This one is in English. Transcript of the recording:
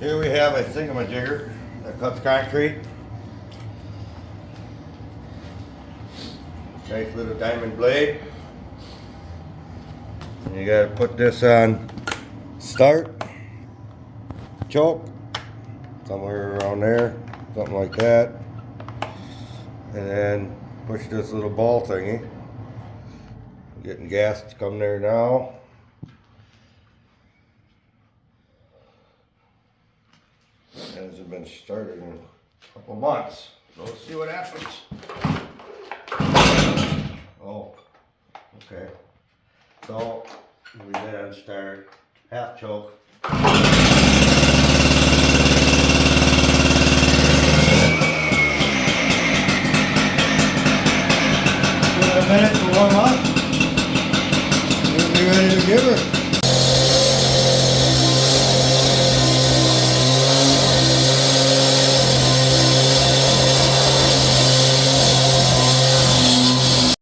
Here we have a thingamajigger that cuts concrete. Nice little diamond blade. And you gotta put this on start, choke, somewhere around there, something like that. And then push this little ball thingy. Getting gas to come there now. Hasn't been started in a couple months. So let's see what happens. Oh, okay. So we then start half choke.